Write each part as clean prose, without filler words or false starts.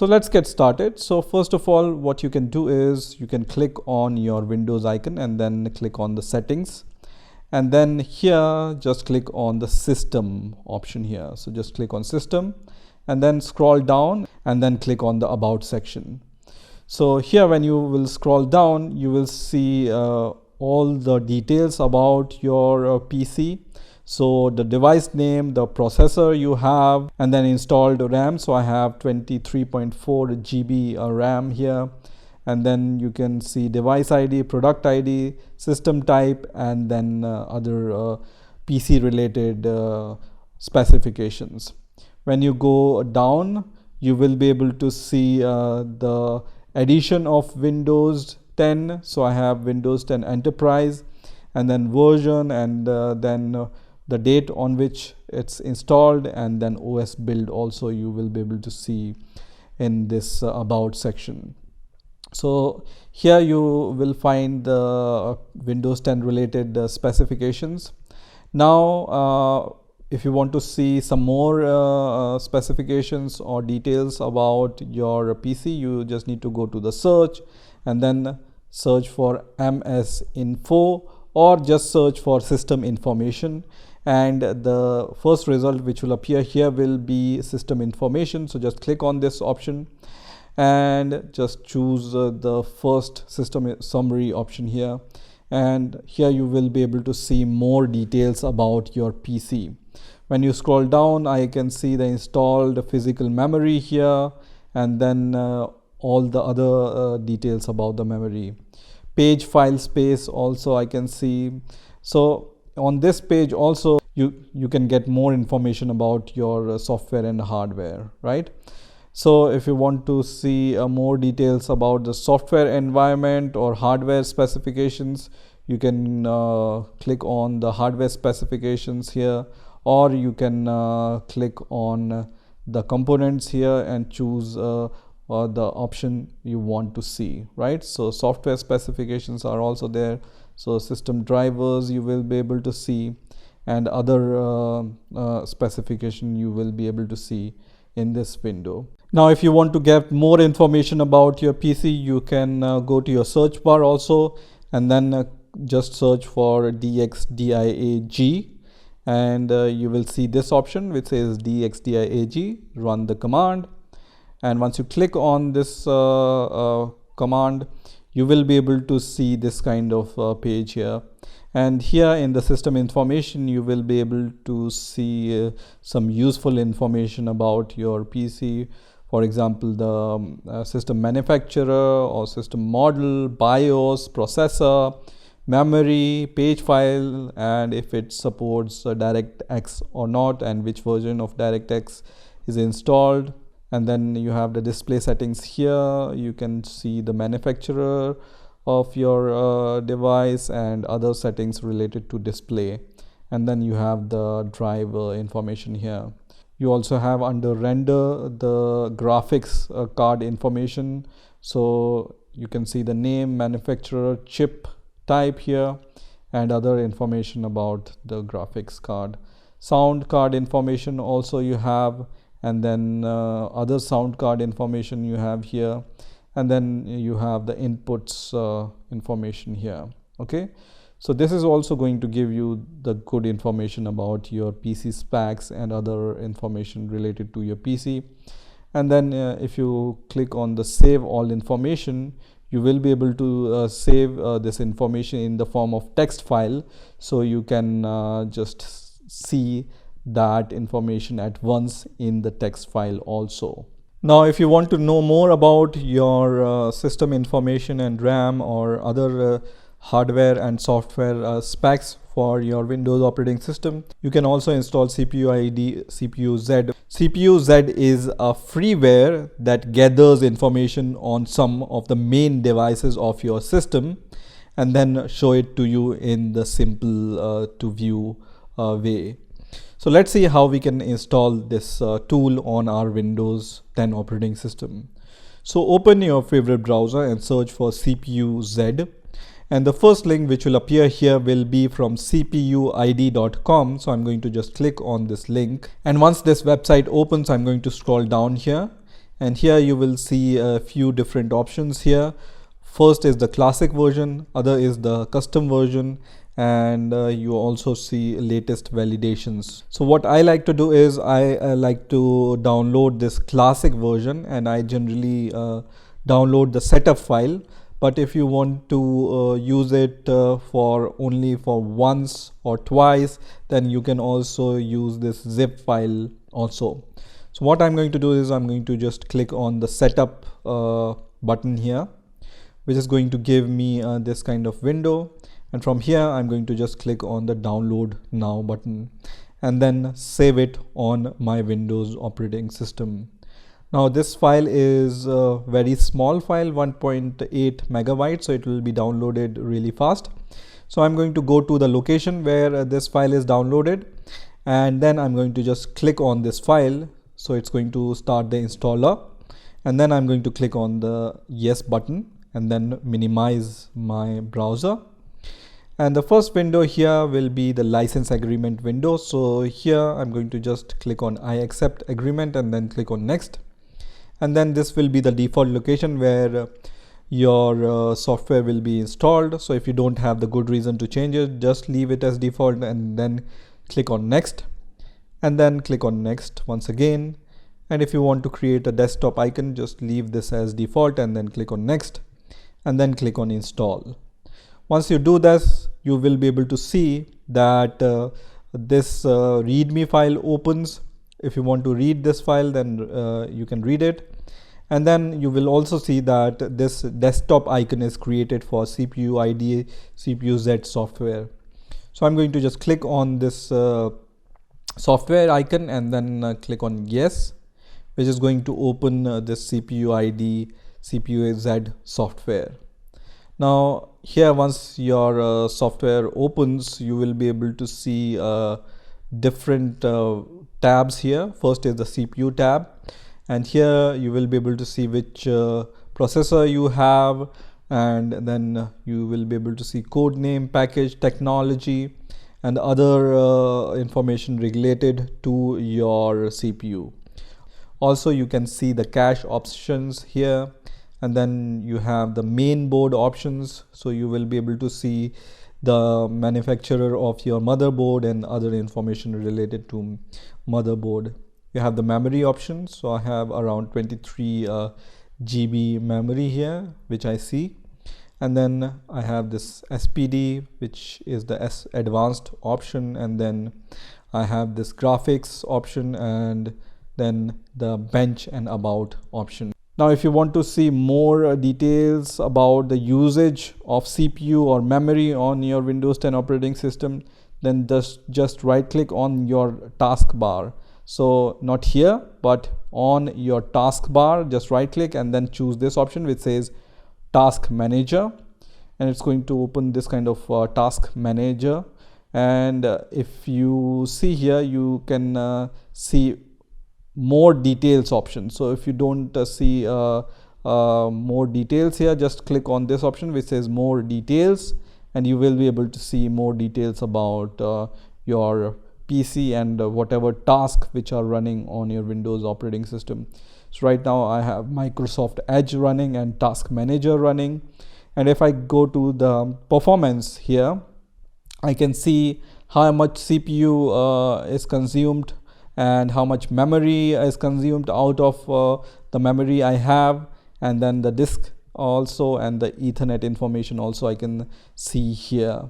So let's get started. So first of all, what you can do is you can click on your Windows icon and then click on the settings. And then here, just click on the system option here. So just click on system and then scroll down and then click on the about section. So here when you will scroll down, you will see all the details about your PC. So the device name, the processor you have, and then installed RAM. So I have 23.4 GB RAM here. And then you can see device ID, product ID, system type, and then other PC related specifications. When you go down, you will be able to see the edition of Windows 10. So I have Windows 10 Enterprise, and then version, and then the date on which it's installed, and then OS build also you will be able to see in this about section. So here you will find the Windows 10 related specifications. Now if you want to see some more specifications or details about your PC, you just need to go to the search and then search for MS Info, or just search for system information, and the first result which will appear here will be system information. So just click on this option and just choose the first system summary option here, and here you will be able to see more details about your PC. When you scroll down, I can see the installed physical memory here, and then all the other details about the memory. Page file space also I can see. So on this page also you can get more information about your software and hardware, right? So if you want to see more details about the software environment or hardware specifications, you can click on the hardware specifications here, or you can click on the components here and choose the option you want to see, right? So software specifications are also there. So system drivers you will be able to see, and other specification you will be able to see in this window. Now if you want to get more information about your PC, you can go to your search bar also, and then just search for DXDIAG, and you will see this option which says DXDIAG, run the command. And once you click on this command, you will be able to see this kind of page here. And here in the system information, you will be able to see some useful information about your PC. For example, the system manufacturer or system model, BIOS, processor, memory, page file, and if it supports DirectX or not, and which version of DirectX is installed. And then you have the display settings here. You can see the manufacturer of your device and other settings related to display. And then you have the driver information here. You also have under render the graphics card information. So you can see the name, manufacturer, chip type here, and other information about the graphics card. Sound card information also you have, and then other sound card information you have here, and then you have the inputs information here. Okay, so this is also going to give you the good information about your PC specs and other information related to your PC. And then if you click on the save all information, you will be able to save this information in the form of text file, so you can just see that information at once in the text file also. Now if you want to know more about your system information and RAM or other hardware and software specs for your Windows operating system, you can also install CPU-ID CPU-Z. CPU-Z is a freeware that gathers information on some of the main devices of your system and then show it to you in the simple to view way. So let's see how we can install this tool on our Windows 10 operating system. So open your favorite browser and search for CPU-Z. And the first link which will appear here will be from cpuid.com. So I'm going to just click on this link. And once this website opens, I'm going to scroll down here. and here you will see a few different options here. First is the classic version, other is the custom version, and you also see latest validations. So what I like to do is I like to download this classic version, and I generally download the setup file. But if you want to use it for only for once or twice, then you can also use this zip file also. So what I'm going to do is I'm going to just click on the setup button here, which is going to give me this kind of window, and from here I'm going to just click on the download now button and then save it on my Windows operating system. Now this file is a very small file, 1.8 megabytes, so it will be downloaded really fast. So I'm going to go to the location where this file is downloaded, and then I'm going to just click on this file. So it's going to start the installer, and then I'm going to click on the yes button and then minimize my browser. And the first window here will be the license agreement window. So here I'm going to just click on I accept agreement and then click on next. And then this will be the default location where your software will be installed. So if you don't have the good reason to change it, just leave it as default and then click on next, and then click on next once again. And if you want to create a desktop icon, just leave this as default and then click on next, and then click on install. Once you do this, you will be able to see that this readme file opens. If you want to read this file, then you can read it, and then you will also see that this desktop icon is created for CPU ID CPU Z software. So I'm going to just click on this software icon and then click on yes, which is going to open this CPU ID CPU Z software. Now here, once your software opens, you will be able to see different tabs here. First is the CPU tab, and here you will be able to see which processor you have, and then you will be able to see code name, package, technology, and other information related to your CPU. Also you can see the cache options here, and then you have the main board options. So you will be able to see the manufacturer of your motherboard and other information related to motherboard. You have the memory options. So I have around 23 GB memory here, which I see. And then I have this SPD, which is the advanced option, and then I have this graphics option, and then the bench and about option. Now if you want to see more details about the usage of CPU or memory on your Windows 10 operating system, then just right click on your taskbar. So not here, but on your taskbar, just right click and then choose this option which says Task Manager, and it's going to open this kind of Task Manager. And if you see here, you can see more details option. So if you don't see more details here, just click on this option which says more details, and you will be able to see more details about your PC and whatever task which are running on your Windows operating system. So right now I have Microsoft Edge running and Task Manager running, and if I go to the performance here, I can see how much CPU is consumed and how much memory is consumed out of the memory I have, and then the disk also, and the Ethernet information also I can see here.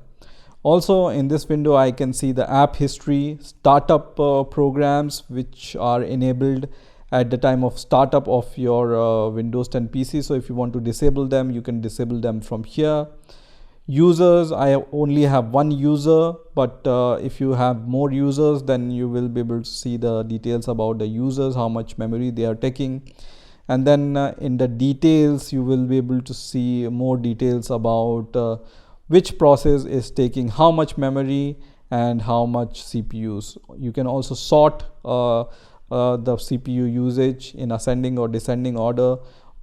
Also in this window I can see the app history, startup programs which are enabled at the time of startup of your Windows 10 PC. So if you want to disable them, you can disable them from here. Users, I only have one user, but if you have more users, then you will be able to see the details about the users, how much memory they are taking. And then in the details, you will be able to see more details about which process is taking how much memory and how much CPUs. You can also sort the CPU usage in ascending or descending order,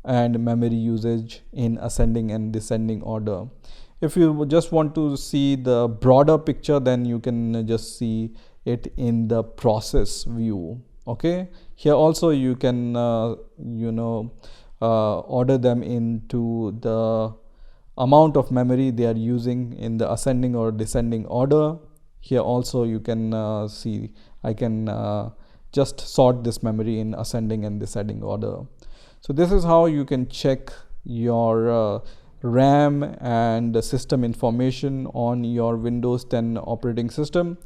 and memory usage in ascending and descending order. If you just want to see the broader picture, then you can just see it in the process view. Okay, here also you can order them into the amount of memory they are using in the ascending or descending order. Here also you can see I can just sort this memory in ascending and descending order. So this is how you can check your RAM and system information on your Windows 10 operating system.